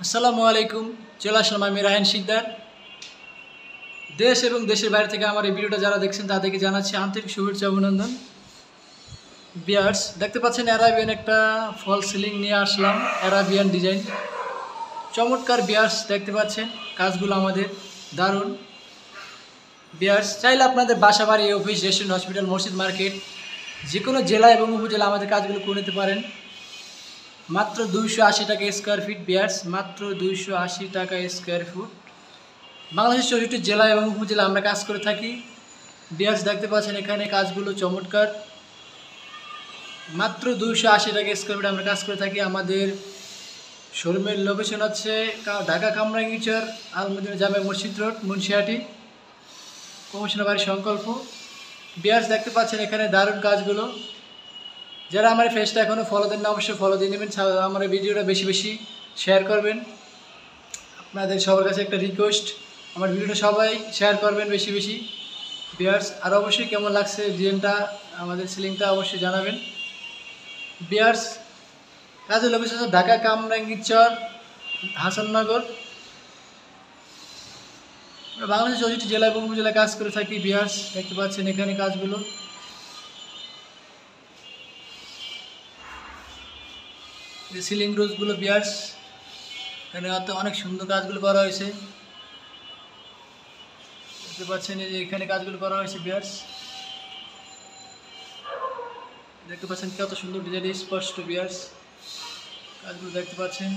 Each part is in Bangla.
আসসালামু আলাইকুম। চলে আসলাম আমি রায়হান শিকদার। দেশ এবং দেশের বাইরে থেকে আমার এই ভিডিওটা যারা দেখছেন তাদেরকে জানাচ্ছি আন্তরিক শুভেচ্ছা অভিনন্দন। বিয়ার্স দেখতে পাচ্ছেন অ্যারাবিয়ান একটা ফল সিলিং নিয়ে আসলাম, অ্যারাবিয়ান ডিজাইন, চমৎকার বিয়ার্স। দেখতে পাচ্ছেন কাজগুলো আমাদের দারুণ বিয়ার্স। চাইলে আপনাদের বাসা বাড়ি, অফিস, রেস্টুরেন্ট, হসপিটাল, মসজিদ, মার্কেট যে কোনো জেলা এবং উপজেলা আমাদের কাজগুলো করে নিতে পারেন। মাত্র 280 টাকা স্কোয়ার ফিট বিয়ার্স, মাত্র 280 টাকা স্কোয়ার ফুট। বাংলাদেশের 64 জেলা এবং উপজেলা আমরা কাজ করে থাকি বিয়ার্স। দেখতে পাচ্ছেন এখানে কাজগুলো চমৎকার, মাত্র 280 টাকা স্কোয়ার ফিট আমরা কাজ করে থাকি। আমাদের শোরুমের লোকেশন হচ্ছে ঢাকা কামরাঙ্গীরচর আলমদিনা জামে মসজিদ রোড, মুন্সিহাটি, কমিশনার বাড়ি, সংকল্প বিয়ার্স। দেখতে পাচ্ছেন এখানে দারুণ কাজগুলো। যারা আমার ফেসটা এখনও ফলো দেন না অবশ্যই ফলো দিয়ে নেবেন, আমার ভিডিওটা বেশি বেশি শেয়ার করবেন। আপনাদের সবার কাছে একটা রিকোয়েস্ট, আমার ভিডিওটা সবাই শেয়ার করবেন বেশি বেশি বিয়ার্স। আর অবশ্যই কেমন লাগছে ডিজাইনটা, আমাদের সিলিংটা অবশ্যই জানাবেন বিয়ার্স। কাজের লোকেশন হচ্ছে ঢাকা কামরাঙ্গীরচর, হাসাননগর। বাংলাদেশের 64 জেলা এবং উপজেলায় কাজ করে থাকি বিয়ার্স। দেখতে পাচ্ছেন এখানে কাজগুলো, সিলিং রোজগুলো বিয়ার্স। এখানে অনেক সুন্দর কাজগুলো করা হয়েছে, দেখতে পাচ্ছেন এই যে এখানে কাজগুলো করা হয়েছে বিয়ার্স। দেখতে পাচ্ছেন কত সুন্দর ডিজাইন, স্পষ্ট বিয়ার্স কাজগুলো দেখতে পাচ্ছেন।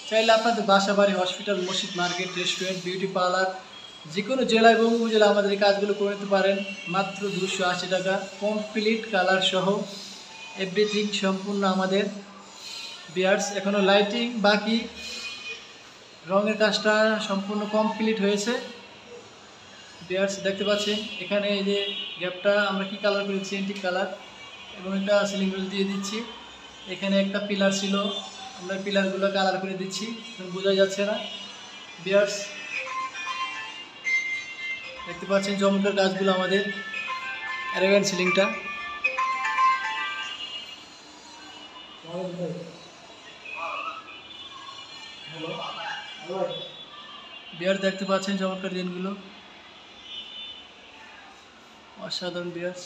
চাইলে আপনাদের বাসা বাড়ি, হসপিটাল, মসজিদ, মার্কেট, রেস্টুরেন্ট, বিউটি পার্লার যে কোনো জেলা এবং উপজেলা আমাদের এই কাজগুলো করে নিতে পারেন। মাত্র 280 টাকা, কমপ্লিট কালার সহ এভরিথিং সম্পূর্ণ আমাদের বিয়ার্স। এখনও লাইটিং বাকি, রঙের কাজটা সম্পূর্ণ কমপ্লিট হয়েছে বিয়ার্স। দেখতে পাচ্ছেন এখানে এই যে গ্যাপটা আমরা কি কালার করেছি, এন্টিক কালার, এবং একটা সিলিং রোজ দিয়ে দিচ্ছি। এখানে একটা পিলার ছিল, আমরা পিলারগুলো কালার করে দিচ্ছি, বোঝা যাচ্ছে না বিয়ার্স। দেখতে পাচ্ছেন চমৎকার কাজগুলো আমাদের অ্যারাবিয়ান সিলিংটা বিয়ার্স। দেখতে পাচ্ছেন চমৎকার ডিজাইনগুলো, অসাধারণ বিয়ার্স।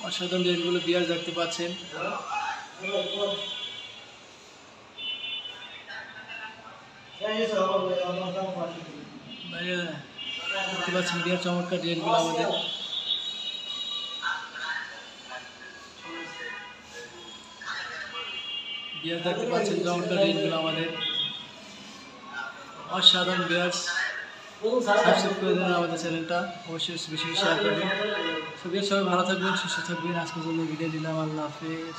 অসাধারণ ডিজাইনগুলো বিয়ার্স দেখতে পাচ্ছেন। দেখতে পাচ্ছেন বিয়ার চমৎকার ডিজাইনগুলো আমাদের। বিয়ার দেখতে পাচ্ছেন চমৎকার ডিজাইনগুলো আমাদের, অসাধারণ বিয়ার্স। সাবস্ক্রাইব করে দেন আমাদের চ্যানেলটা, অবশ্যই বেশি বেশি শেয়ার করবেন। সবাই ভালো থাকবেন, সুস্থ থাকবেন। আজকের জন্য ভিডিও দিলাম, আল্লাহ হাফেজ।